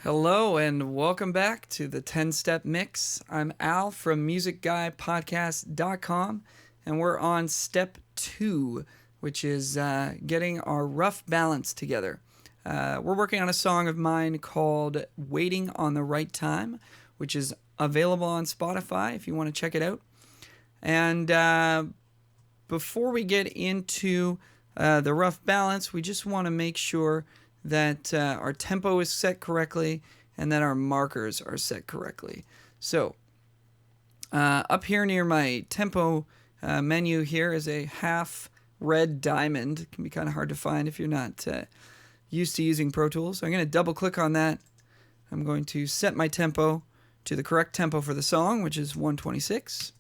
Hello and welcome back to the 10 Step Mix. I'm Al from musicguypodcast.com and we're on step 2, which is getting our rough balance together. We're working on a song of mine called Waiting on the Right Time, which is available on Spotify if you want to check it out. And before we get into the rough balance, we just want to make sure that our tempo is set correctly and that our markers are set correctly. So up here near my tempo menu here is a half red diamond. It can be kind of hard to find if you're not used to using Pro Tools. So I'm going to double click on that. I'm going to set my tempo to the correct tempo for the song, which is 126.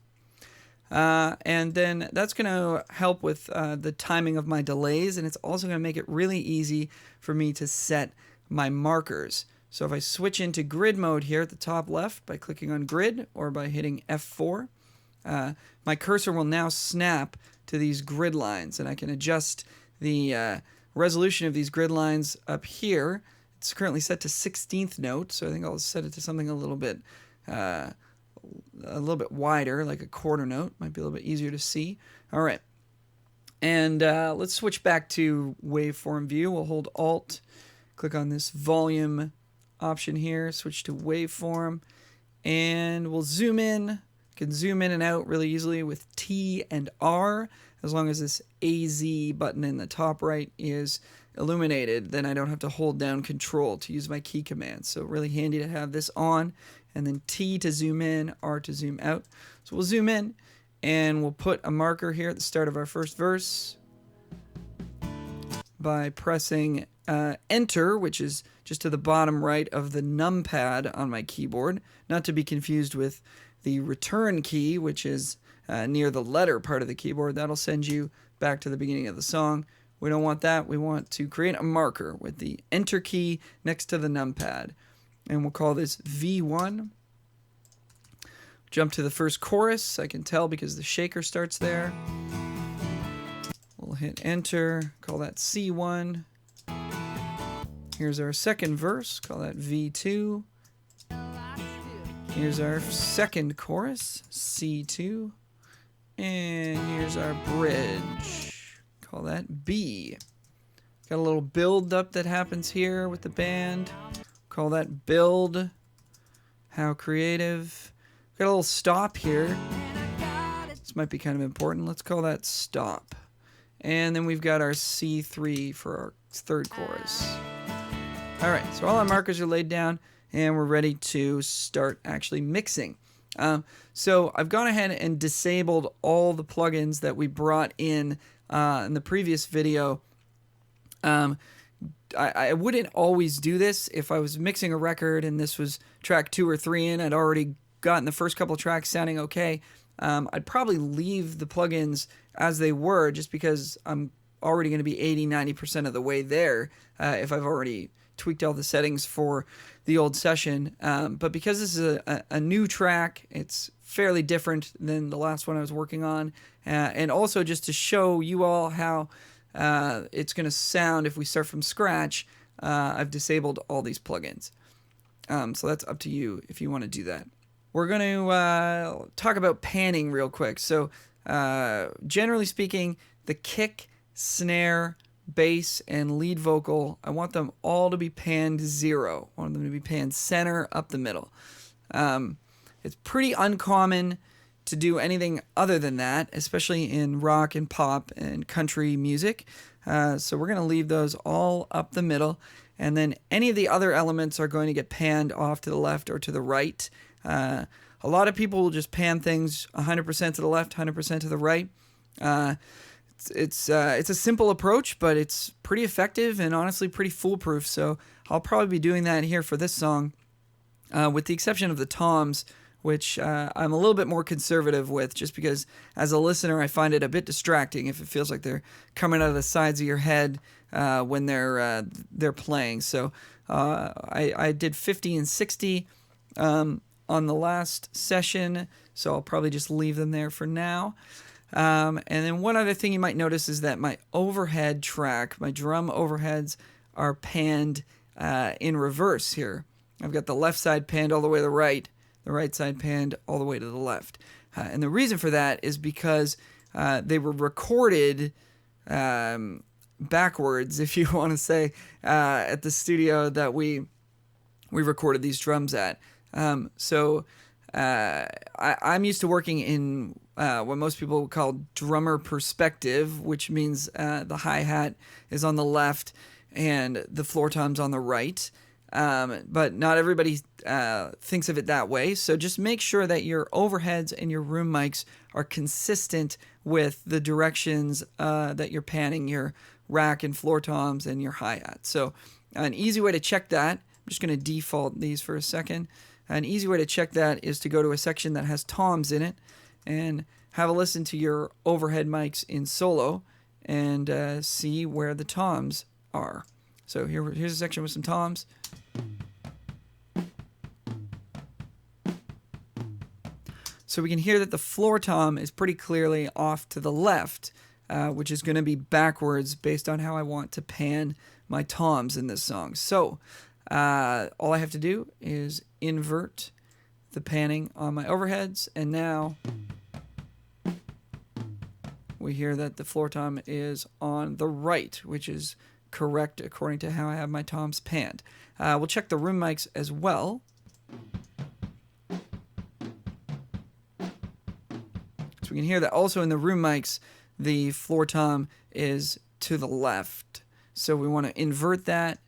And then that's going to help with the timing of my delays, and it's also going to make it really easy for me to set my markers. So if I switch into grid mode here at the top left by clicking on grid or by hitting F4, my cursor will now snap to these grid lines, and I can adjust the resolution of these grid lines up here. It's currently set to 16th note, so I think I'll set it to something a little bit wider, like a quarter note. Might be a little bit easier to see. All right. And let's switch back to waveform view. We'll hold Alt, click on this volume option here, switch to waveform, and we'll zoom in. You can zoom in and out really easily with T and R. As long as this AZ button in the top right is illuminated, then I don't have to hold down Control to use my key commands. So really handy to have this on. And then T to zoom in, R to zoom out. So we'll zoom in, and we'll put a marker here at the start of our first verse by pressing Enter, which is just to the bottom right of the numpad on my keyboard, not to be confused with the return key, which is near the letter part of the keyboard. That'll send you back to the beginning of the song. We don't want that. We want to create a marker with the Enter key next to the numpad. And we'll call this V1. Jump to the first chorus. I can tell because the shaker starts there. We'll hit enter, call that C1. Here's our second verse, call that V2. Here's our second chorus, C2. And here's our bridge, call that B. Got a little build up that happens here with the band. Call that build. How creative. Got a little stop here. This might be kind of important. Let's call that stop. And then we've got our C3 for our third chorus. All right, so all our markers are laid down, and we're ready to start actually mixing. So I've gone ahead and disabled all the plugins that we brought in the previous video. I wouldn't always do this. If I was mixing a record and this was track 2 or 3 in, I'd already gotten the first couple tracks sounding okay. I'd probably leave the plugins as they were just because I'm already going to be 80-90% of the way there if I've already tweaked all the settings for the old session. But because this is a new track, it's fairly different than the last one I was working on. And also just to show you all how it's going to sound if we start from scratch, I've disabled all these plugins. So that's up to you if you want to do that. We're going to talk about panning real quick. So generally speaking, the kick, snare, bass, and lead vocal, I want them all to be panned 0. I want them to be panned center up the middle. It's pretty uncommon to do anything other than that, especially in rock and pop and country music. So we're going to leave those all up the middle, and then any of the other elements are going to get panned off to the left or to the right. A lot of people will just pan things 100% to the left, 100% to the right. It's a simple approach, but it's pretty effective and honestly pretty foolproof. So I'll probably be doing that here for this song, with the exception of the toms, which I'm a little bit more conservative with, just because as a listener I find it a bit distracting if it feels like they're coming out of the sides of your head when they're playing. So I did 50 and 60 on the last session, so I'll probably just leave them there for now. And then one other thing you might notice is that my overhead track, my drum overheads, are panned in reverse here. I've got the left side panned all the way to the right side panned all the way to the left. And the reason for that is because they were recorded backwards, if you want to say, at the studio that we recorded these drums at. So I'm used to working in what most people would call drummer perspective, which means the hi-hat is on the left and the floor tom's on the right. But not everybody thinks of it that way. So just make sure that your overheads and your room mics are consistent with the directions that you're panning your rack and floor toms and your hi-hat. So an easy way to check that, I'm just going to default these for a second. An easy way to check that is to go to a section that has toms in it and have a listen to your overhead mics in solo and see where the toms are. So here's a section with some toms. So we can hear that the floor tom is pretty clearly off to the left, which is going to be backwards based on how I want to pan my toms in this song. So all I have to do is invert the panning on my overheads, and now we hear that the floor tom is on the right, which is correct according to how I have my toms panned. We'll check the room mics as well. So we can hear that also in the room mics, the floor tom is to the left. So we want to invert that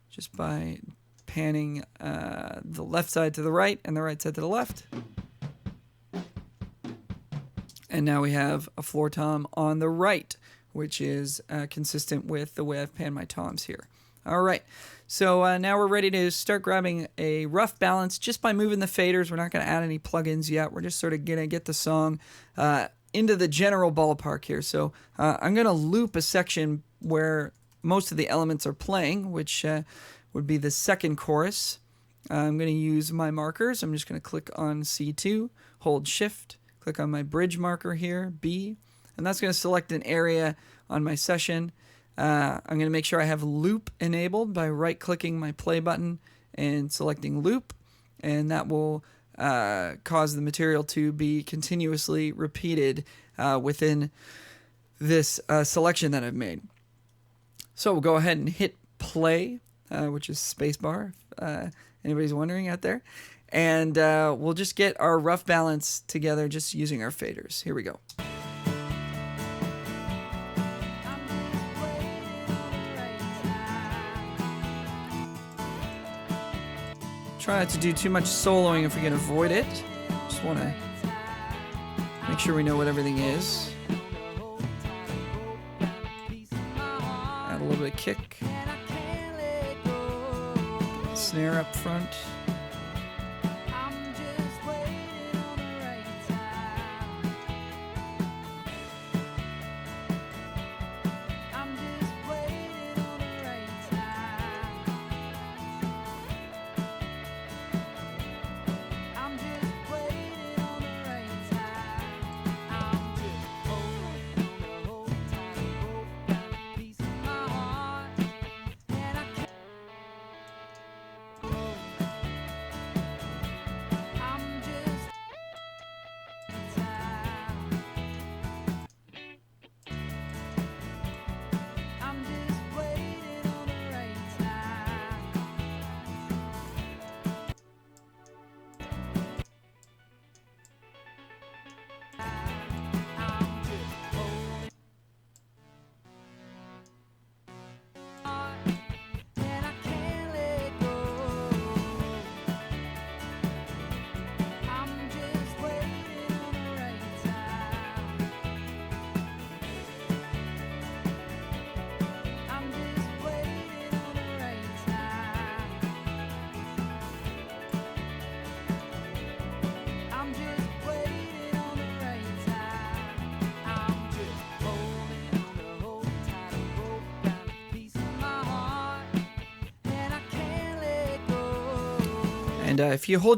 just by panning the left side to the right and the right side to the left. And now we have a floor tom on the right, which is consistent with the way I've panned my toms here. All right, so now we're ready to start grabbing a rough balance just by moving the faders. We're not going to add any plugins yet. We're just sort of going to get the song into the general ballpark here. So I'm going to loop a section where most of the elements are playing, which would be the second chorus. I'm going to use my markers. I'm just going to click on C2, hold Shift, click on my bridge marker here, B, and that's going to select an area on my session. I'm going to make sure I have loop enabled by right-clicking my play button and selecting loop, and that will cause the material to be continuously repeated within this selection that I've made. So we'll go ahead and hit play, which is spacebar, if anybody's wondering out there, and we'll just get our rough balance together just using our faders. Here we go. Try not to do too much soloing if we can avoid it. Just want to make sure we know what everything is. Add a little bit of kick. Snare up front. And if you hold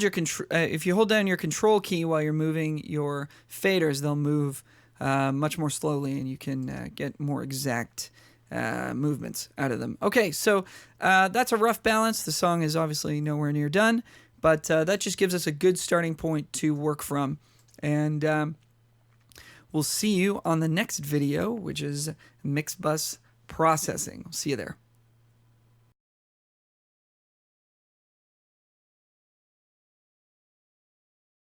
down your control key while you're moving your faders, they'll move much more slowly, and you can get more exact movements out of them. Okay, so that's a rough balance. The song is obviously nowhere near done, but that just gives us a good starting point to work from. And we'll see you on the next video, which is mix bus processing. See you there.